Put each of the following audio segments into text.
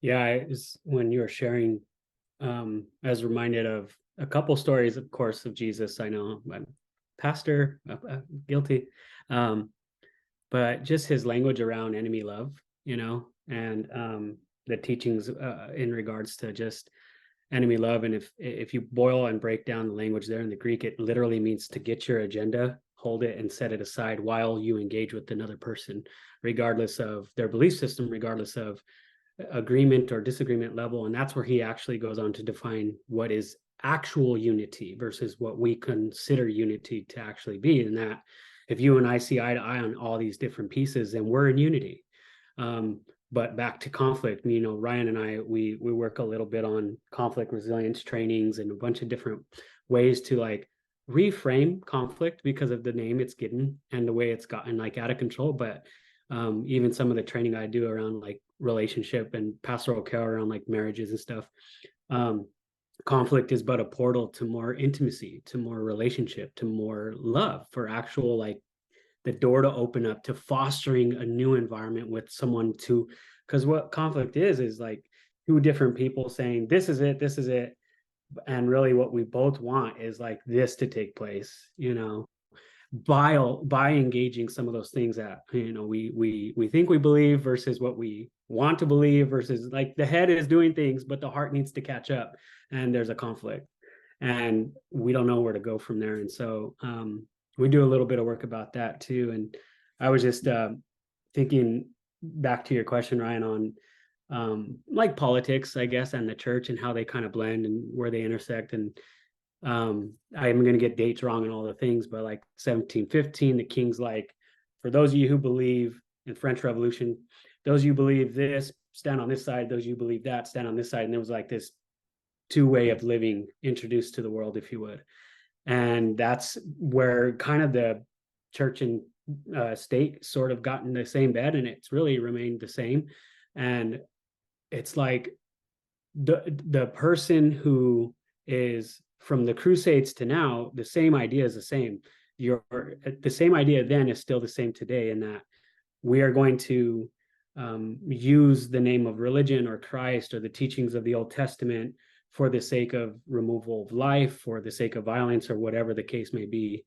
Yeah, when you were sharing, I was reminded of a couple stories, of course, of Jesus. I know I'm pastor, guilty, um, but just his language around enemy love, and the teachings in regards to just enemy love. And if you boil and break down the language there in the Greek, it literally means to get your agenda, hold it, and set it aside while you engage with another person, regardless of their belief system, regardless of agreement or disagreement level. And that's where he actually goes on to define what is actual unity versus what we consider unity to actually be. And that if you and I see eye to eye on all these different pieces, then we're in unity. But back to conflict, Ryan and I, we work a little bit on conflict resilience trainings and a bunch of different ways to like reframe conflict because of the name it's getting and the way it's gotten like out of control. But even some of the training I do around like relationship and pastoral care around like marriages and stuff. Um, Conflict is but a portal to more intimacy, to more relationship, to more love, for actual like the door to open up to fostering a new environment with someone to, because what conflict is like two different people saying this is it, and really what we both want is like this to take place, by engaging some of those things that we think we believe versus what we want to believe, versus like the head is doing things but the heart needs to catch up, and there's a conflict and we don't know where to go from there. And so we do a little bit of work about that too. And I was just thinking back to your question, Ryan, on like politics, I guess, and the church and how they kind of blend and where they intersect. And I'm going to get dates wrong and all the things, but like 1715, the king's like, for those of you who believe in French Revolution, those of you believe this, stand on this side. Those of you believe that, stand on this side. And there was like this two way of living introduced to the world, if you would. And that's where kind of the church and state sort of got in the same bed, and it's really remained the same. And it's like the person who is from the Crusades to now, the same idea is the same. The same idea then is still the same today, in that we are going to use the name of religion or Christ or the teachings of the Old Testament for the sake of removal of life, for the sake of violence, or whatever the case may be.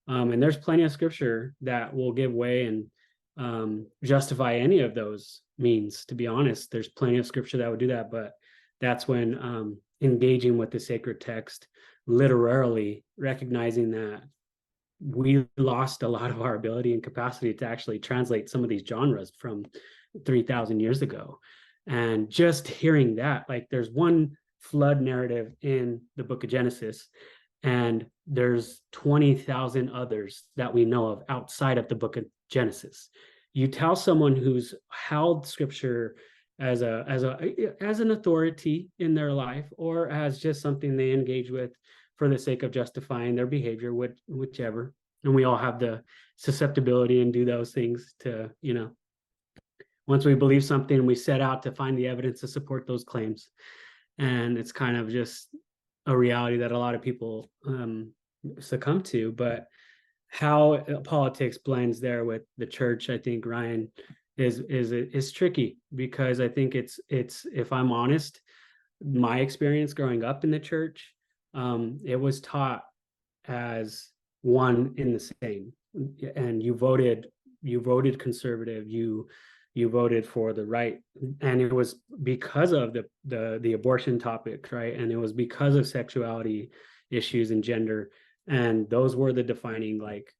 And there's plenty of scripture that will give way and justify any of those means. To be honest, there's plenty of scripture that would do that, but that's when engaging with the sacred text literally, recognizing that we lost a lot of our ability and capacity to actually translate some of these genres from 3,000 years ago. And just hearing that, like there's one flood narrative in the book of Genesis, and there's 20,000 others that we know of outside of the book of Genesis. You tell someone who's held scripture as an authority in their life, or as just something they engage with for the sake of justifying their behavior, whichever. And we all have the susceptibility and do those things to, once we believe something, we set out to find the evidence to support those claims. And it's kind of just a reality that a lot of people succumb to. But how politics blends there with the church, I think, Ryan, is tricky, because I think it's if I'm honest, my experience growing up in the church, it was taught as one in the same. And you voted conservative, you voted for the right, and it was because of the abortion topic, right? And it was because of sexuality issues and gender, and those were the defining like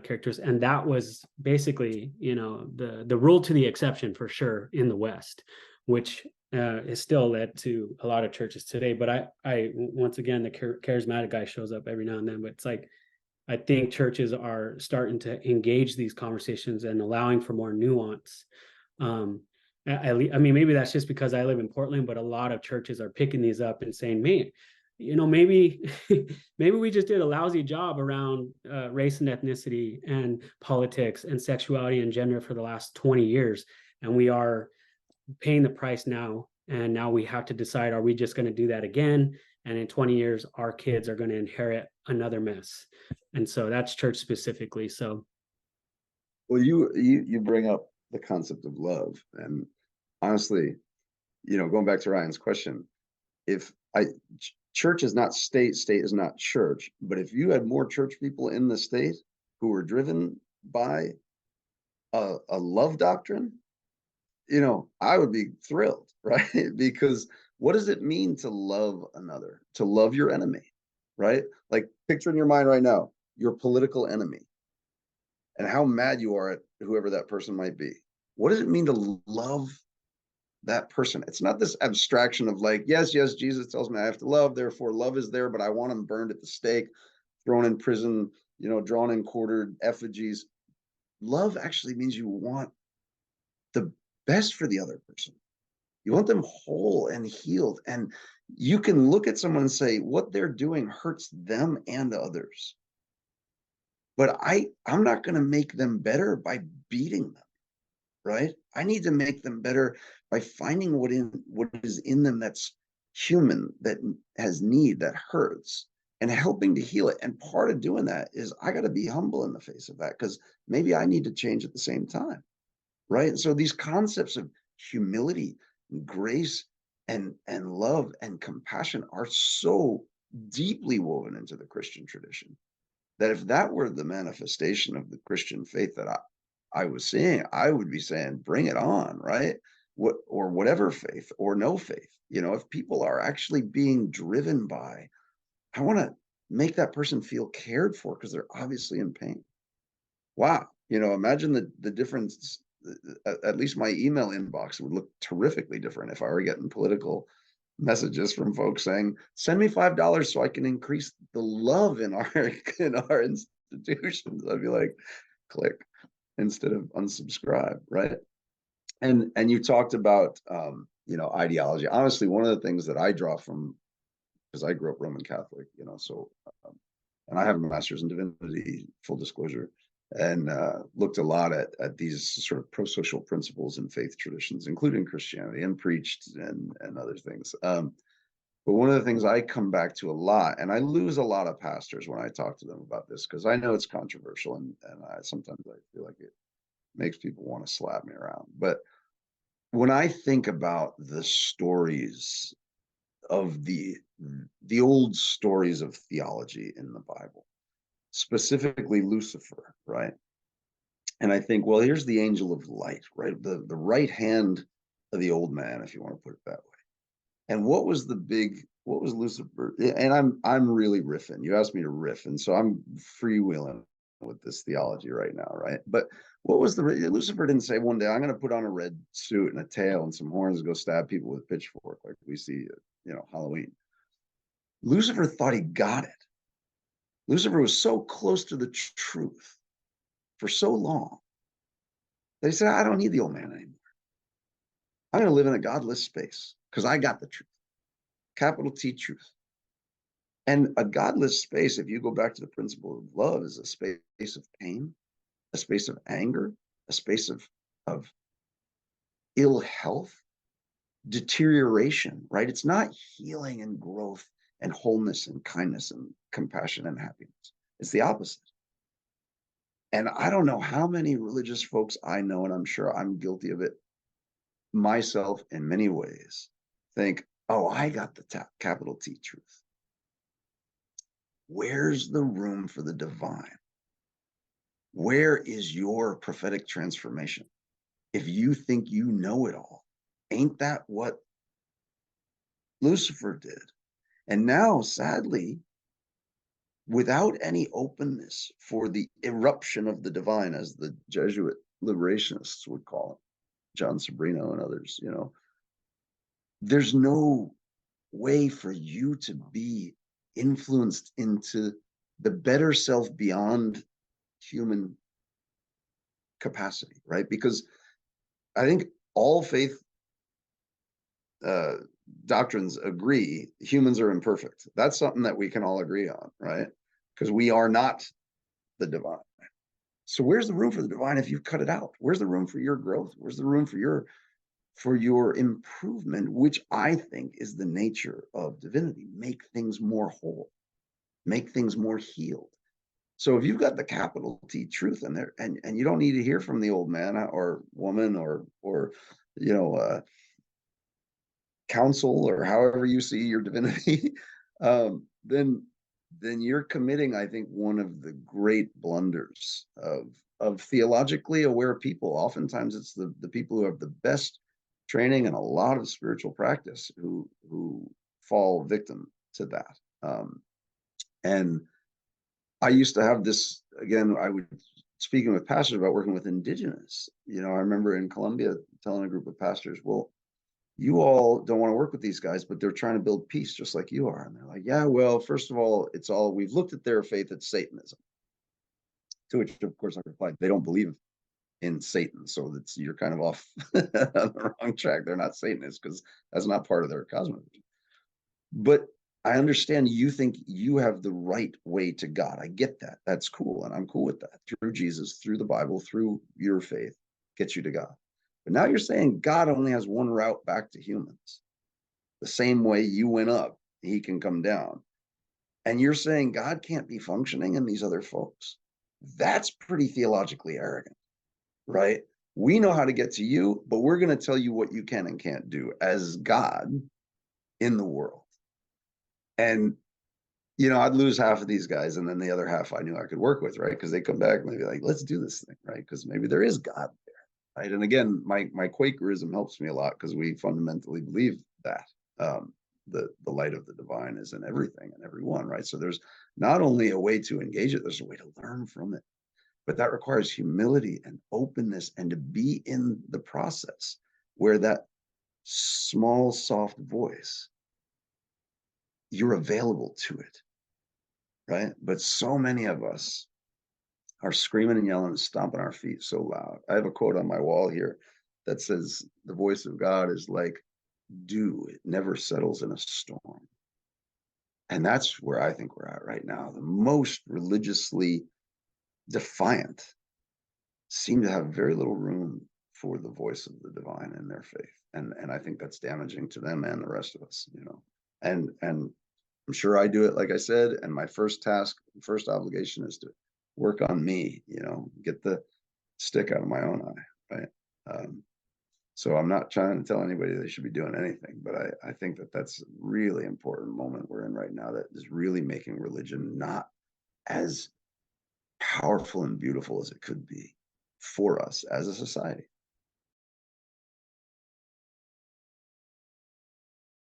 characters. And that was basically, the rule to the exception for sure in the West, which is still led to a lot of churches today. But I once again, the charismatic guy shows up every now and then, but it's like I think churches are starting to engage these conversations and allowing for more nuance. I mean, maybe that's just because I live in Portland, but a lot of churches are picking these up and saying, "Man, maybe maybe we just did a lousy job around race and ethnicity and politics and sexuality and gender for the last 20 years, and we are paying the price now. And now we have to decide, are we just going to do that again? And in 20 years, our kids are going to inherit another mess." And so that's church specifically. So Well, you bring up the concept of love, and honestly, going back to Ryan's question, if church is not state, state is not church, but if you had more church people in the state who were driven by a love doctrine, I would be thrilled, right? Because what does it mean to love another, to love your enemy, right? Like, picture in your mind right now, your political enemy and how mad you are at whoever that person might be. What does it mean to love that person? It's not this abstraction of like, yes, Jesus tells me I have to love, therefore love is there, but I want him burned at the stake, thrown in prison, drawn and quartered, effigies. Love actually means you want the best for the other person. You want them whole and healed. And you can look at someone and say, what they're doing hurts them and others. But I'm not going to make them better by beating them, right? I need to make them better by finding what is in them that's human, that has need, that hurts, and helping to heal it. And part of doing that is I got to be humble in the face of that, because maybe I need to change at the same time, right? And so these concepts of humility, and grace, and love and compassion are so deeply woven into the Christian tradition that if that were the manifestation of the Christian faith that I was seeing, I would be saying, bring it on, right? Or whatever faith or no faith. If people are actually being driven by, I want to make that person feel cared for because they're obviously in pain. Wow. Imagine the difference. At least my email inbox would look terrifically different if I were getting political messages from folks saying, send me $5 so I can increase the love in our institutions. I'd be like, click instead of unsubscribe, right? And you talked about ideology. Honestly, one of the things that I draw from, because I grew up Roman Catholic, so and I have a master's in divinity, full disclosure, and looked a lot at these sort of pro-social principles and faith traditions, including Christianity, and preached and other things. But one of the things I come back to a lot, and I lose a lot of pastors when I talk to them about this, because I know it's controversial, and sometimes I feel like it makes people want to slap me around. But when I think about the stories of the old stories of theology in the Bible, specifically Lucifer, right? And I think, well, here's the angel of light, right? The right hand of the old man, if you want to put it that way. And what was Lucifer? And I'm really riffing. You asked me to riff, and so I'm freewheeling with this theology right now, right? But what was Lucifer didn't say one day, I'm going to put on a red suit and a tail and some horns and go stab people with a pitchfork like we see at, Halloween. Lucifer thought he got it. Lucifer was so close to the truth for so long that he said, I don't need the old man anymore. I'm going to live in a godless space because I got the truth. Capital T, truth. And a godless space, if you go back to the principle of love, is a space of pain, a space of anger, a space of ill health, deterioration, right? It's not healing and growth and wholeness and kindness and compassion and happiness. It's the opposite. And I don't know how many religious folks I know, and I'm sure I'm guilty of it myself in many ways, think, oh, I got the capital T truth. Where's the room for the divine? Where is your prophetic transformation? If you think you know it all, ain't that what Lucifer did? And now, sadly, without any openness for the eruption of the divine, as the Jesuit liberationists would call it, John Sobrino and others, there's no way for you to be influenced into the better self beyond human capacity, right? Because I think all faith doctrines agree humans are imperfect. That's something that we can all agree on, right? Because we are not the divine. So where's the room for the divine if you've cut it out? Where's the room for your growth? Where's the room for your improvement, which I think is the nature of divinity? Make things more whole, make things more healed. So if you've got the capital T truth in there, and you don't need to hear from the old man or woman or counsel or however you see your divinity, then you're committing, I think, one of the great blunders of theologically aware people. Oftentimes it's the people who have the best training and a lot of spiritual practice who fall victim to that. And I used to have this, again, I would, speaking with pastors about working with indigenous, I remember in Colombia telling a group of pastors, well, you all don't want to work with these guys, but they're trying to build peace just like you are. And they're like, yeah, well, first of all, we've looked at their faith, it's Satanism. To which, of course, I replied, they don't believe in Satan. So you're kind of off on the wrong track. They're not Satanists because that's not part of their cosmology. But I understand you think you have the right way to God. I get that. That's cool. And I'm cool with that. Through Jesus, through the Bible, through your faith, gets you to God. But now you're saying God only has one route back to humans. The same way you went up, he can come down. And you're saying God can't be functioning in these other folks. That's pretty theologically arrogant, right? We know how to get to you, but we're going to tell you what you can and can't do as God in the world. And, I'd lose half of these guys, and then the other half I knew I could work with, right? Because they come back and they'd be like, let's do this thing, right? Because maybe there is God there, right? And again, my Quakerism helps me a lot because we fundamentally believe that the light of the divine is in everything and everyone, right? So there's not only a way to engage it, there's a way to learn from it. But that requires humility and openness and to be in the process where that small, soft voice, you're available to it, right? But so many of us are screaming and yelling and stomping our feet so loud. I have a quote on my wall here that says, the voice of God is like dew, it never settles in a storm. And that's where I think we're at right now. The most religiously defiant seem to have very little room for the voice of the divine in their faith. And I think that's damaging to them and the rest of us, And I'm sure I do it, like I said, and my first obligation is to work on me, get the stick out of my own eye, right? So I'm not trying to tell anybody they should be doing anything, but I think that's a really important moment we're in right now that is really making religion not as powerful and beautiful as it could be for us as a society.